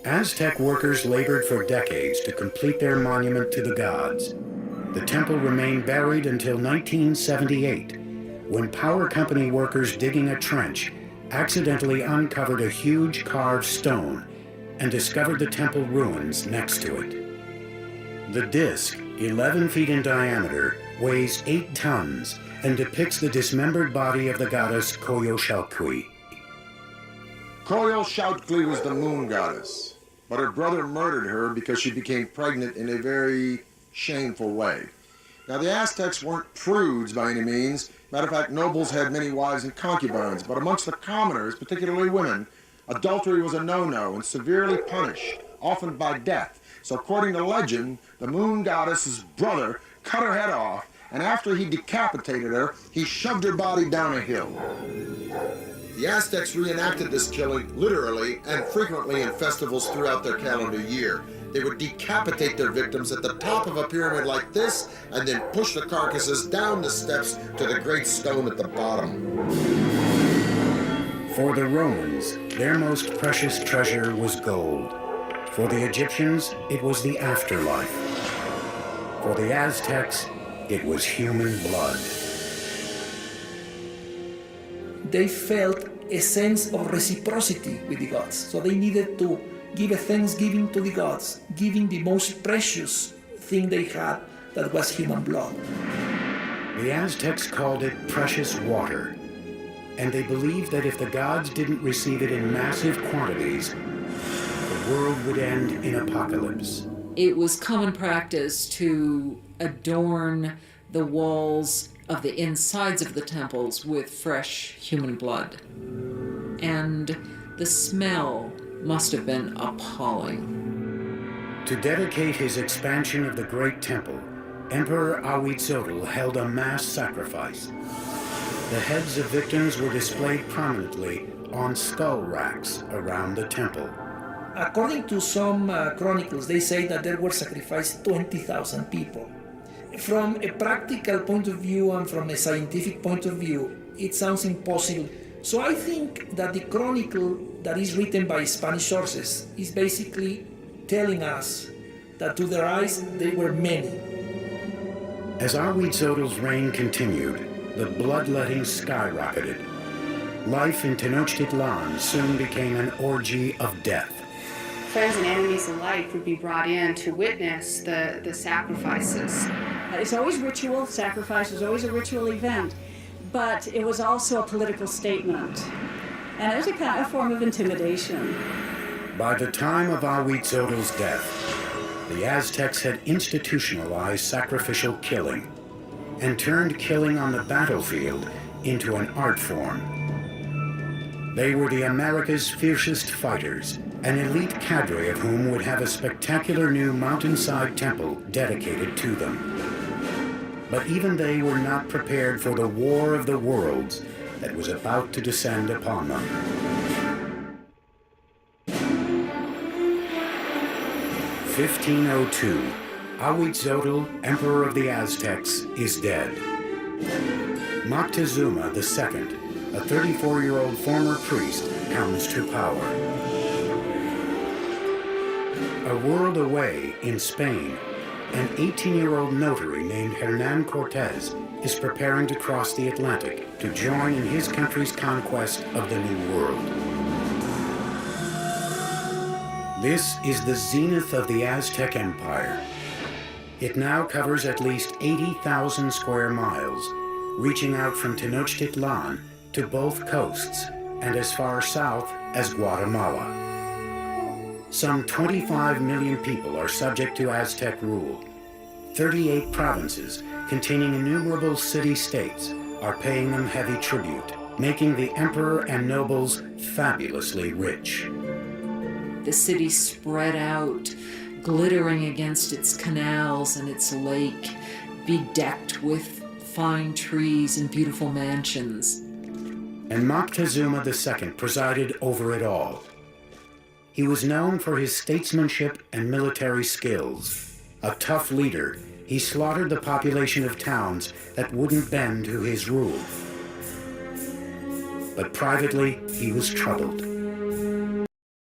Aztec workers labored for decades to complete their monument to the gods. The temple remained buried until 1978, when power company workers digging a trench accidentally uncovered a huge carved stone and discovered the temple ruins next to it. The disc, 11 feet in diameter, weighs 8 tons and depicts the dismembered body of the goddess Coyolxauhqui. Coyolxauhqui was the moon goddess, but her brother murdered her because she became pregnant in a very shameful way. Now, the Aztecs weren't prudes by any means. Matter of fact, nobles had many wives and concubines, but amongst the commoners, particularly women, adultery was a no-no and severely punished, often by death. So according to legend, the moon goddess's brother cut her head off, and after he decapitated her, he shoved her body down a hill. The Aztecs reenacted this killing literally and frequently in festivals throughout their calendar year. They would decapitate their victims at the top of a pyramid like this, and then push the carcasses down the steps to the great stone at the bottom. For the Romans, their most precious treasure was gold. For the Egyptians, it was the afterlife. For the Aztecs, it was human blood. They felt a sense of reciprocity with the gods, so they needed to give a thanksgiving to the gods, giving the most precious thing they had, that was human blood. The Aztecs called it precious water, and they believed that if the gods didn't receive it in massive quantities, the world would end in apocalypse. It was common practice to adorn the walls of the insides of the temples with fresh human blood. And the smell must have been appalling. To dedicate his expansion of the Great Temple, Emperor Huitzilopochtli held a mass sacrifice. The heads of victims were displayed prominently on skull racks around the temple. According to some chronicles, they say that there were sacrificed 20,000 people. From a practical point of view and from a scientific point of view, it sounds impossible. So I think that the chronicle that is written by Spanish sources is basically telling us that to their eyes they were many. As Huitzilopochtli's reign continued, the bloodletting skyrocketed. Life in Tenochtitlan soon became an orgy of death. Friends and enemies alike would be brought in to witness the sacrifices. It's always ritual, sacrifice was always a ritual event, but it was also a political statement. And it was a kind of form of intimidation. By the time of Huitzilopochtli's death, the Aztecs had institutionalized sacrificial killing and turned killing on the battlefield into an art form. They were the America's fiercest fighters, an elite cadre of whom would have a spectacular new mountainside temple dedicated to them. But even they were not prepared for the war of the worlds that was about to descend upon them. 1502, Huitzotl, Emperor of the Aztecs, is dead. Moctezuma II, a 34-year-old former priest, comes to power. A world away in Spain, an 18-year-old notary named Hernan Cortez is preparing to cross the Atlantic to join in his country's conquest of the New World. This is the zenith of the Aztec Empire. It now covers at least 80,000 square miles, reaching out from Tenochtitlan to both coasts and as far south as Guatemala. Some 25 million people are subject to Aztec rule. 38 provinces containing innumerable city-states are paying them heavy tribute, making the emperor and nobles fabulously rich. The city spread out, glittering against its canals and its lake, bedecked with fine trees and beautiful mansions. And Moctezuma II presided over it all. He was known for his statesmanship and military skills. A tough leader, he slaughtered the population of towns that wouldn't bend to his rule. But privately, he was troubled.